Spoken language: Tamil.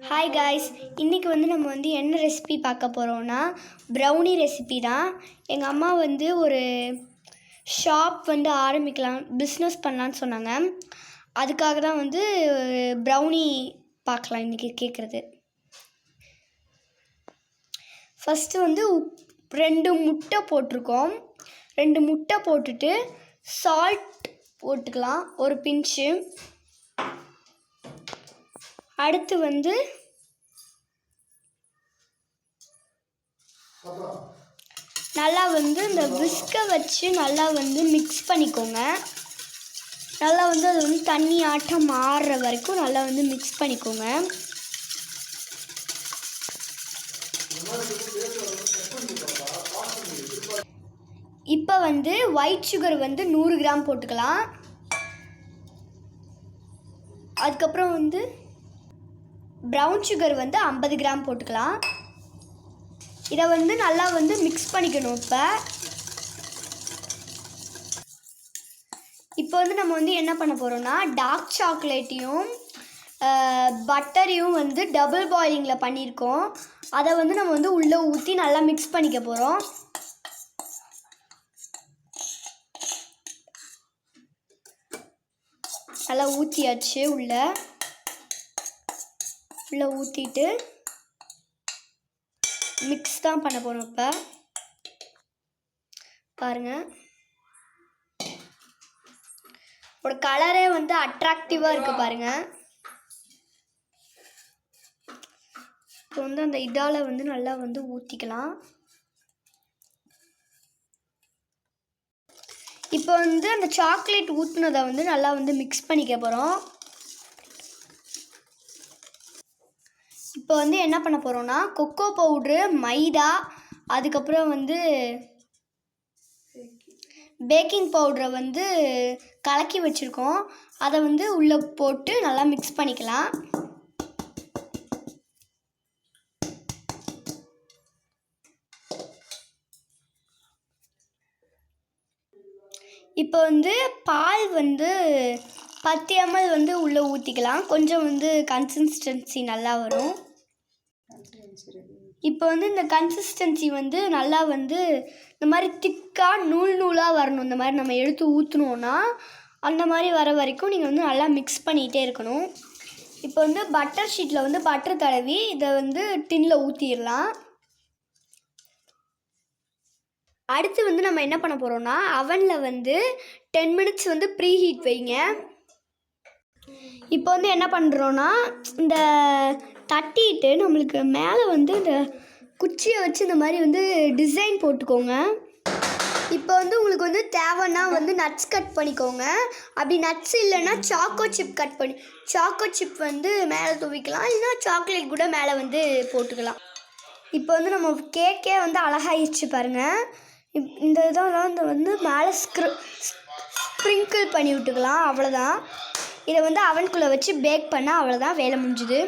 ஹாய் காய்ஸ், இன்றைக்கி நம்ம என்ன ரெசிபி பார்க்க போகிறோன்னா ப்ரௌனி ரெசிபி தான். எங்கள் அம்மா ஒரு ஷாப் ஆரம்பிக்கலாம், பிஸ்னஸ் பண்ணலான்னு சொன்னாங்க. அதுக்காக தான் ப்ரௌனி பார்க்கலாம் இன்றைக்கி கேட்குறது. ஃபஸ்ட்டு 2 முட்டை போட்டிருக்கோம். 2 முட்டை போட்டுட்டு சால்ட் போட்டுக்கலாம், ஒரு பிஞ்சு. அடுத்து நல்லா இந்த விஸ்கை வச்சு நல்லா மிக்ஸ் பண்ணிக்கோங்க. நல்லா அது தண்ணி ஆட்டம் மாறுற வரைக்கும் நல்லா மிக்ஸ் பண்ணிக்கோங்க. இப்போ ஒயிட் சுகர் 100 கிராம் போட்டுக்கலாம். அதுக்கப்புறம் ப்ரௌன் சுகர் 50 கிராம் போட்டுக்கலாம். இதை நல்லா மிக்ஸ் பண்ணிக்கணும். இப்போ நம்ம என்ன பண்ண போகிறோம்னா, டார்க் சாக்லேட்டையும் பட்டரையும் டபுள் பாயிலிங்கில் பண்ணியிருக்கோம். அதை நம்ம உள்ளே ஊற்றி நல்லா மிக்ஸ் பண்ணிக்க போகிறோம். நல்லா ஊற்றியாச்சு. உள்ளே ஊற்றிட்டு மிக்ஸ் தான் பண்ண போகிறோம். இப்போ பாருங்கள், ஒரு கலரே அட்ராக்டிவாக இருக்குது பாருங்கள். இப்போ அந்த இதால் நல்லா ஊற்றிக்கலாம். இப்போ அந்த சாக்லேட் ஊற்றுனதை நல்லா மிக்ஸ் பண்ணிக்க போகிறோம். இப்போ என்ன பண்ண போகிறோன்னா, கொக்கோ பவுட்ரு, மைதா, அதுக்கப்புறம் பேக்கிங் பவுடரை கலக்கி வச்சுருக்கோம். அதை உள்ளே போட்டு நல்லா மிக்ஸ் பண்ணிக்கலாம். இப்போ பால் 10 ml உள்ளே ஊற்றிக்கலாம். கொஞ்சம் கன்சிஸ்டன்சி நல்லா வரும். இப்போ இந்த கன்சிஸ்டன்சி நல்லா இந்த மாதிரி திக்காக நூலாக வரணும். இந்த மாதிரி நம்ம எடுத்து ஊற்றினோன்னா அந்த மாதிரி வர வரைக்கும் நீங்கள் நல்லா மிக்ஸ் பண்ணிகிட்டே இருக்கணும். இப்போ பட்டர் ஷீட்டில் பட்டர் தடவி இதை டின்னில் ஊற்றிடலாம். அடுத்து நம்ம என்ன பண்ண போகிறோன்னா, அவனில் 10 minutes ப்ரீ ஹீட் வைங்க. இப்போ என்ன பண்ணுறோன்னா, இந்த தட்டிட்டு நம்மளுக்கு மேலே இந்த குச்சியை வச்சு இந்த மாதிரி டிசைன் போட்டுக்கோங்க. இப்போ உங்களுக்கு தேவைன்னா நட்ஸ் கட் பண்ணிக்கோங்க. அப்படி நட்ஸ் இல்லைன்னா சாக்கோ சிப் கட் பண்ணி சாக்கோ சிப் மேலே துவிக்கலாம். இல்லைன்னா சாக்லேட் கூட மேலே போட்டுக்கலாம். இப்போ நம்ம கேக்கே அழகாயிடுச்சு பாருங்கள். இந்த இதெல்லாம் மேலே ஸ்ப்ரிங்கிள் பண்ணி விட்டுக்கலாம். அவ்வளோதான். இதை அவனுக்குள்ளே வச்சு பேக் பண்ணால் அவ்வளோதான், வேலை முடிஞ்சுது.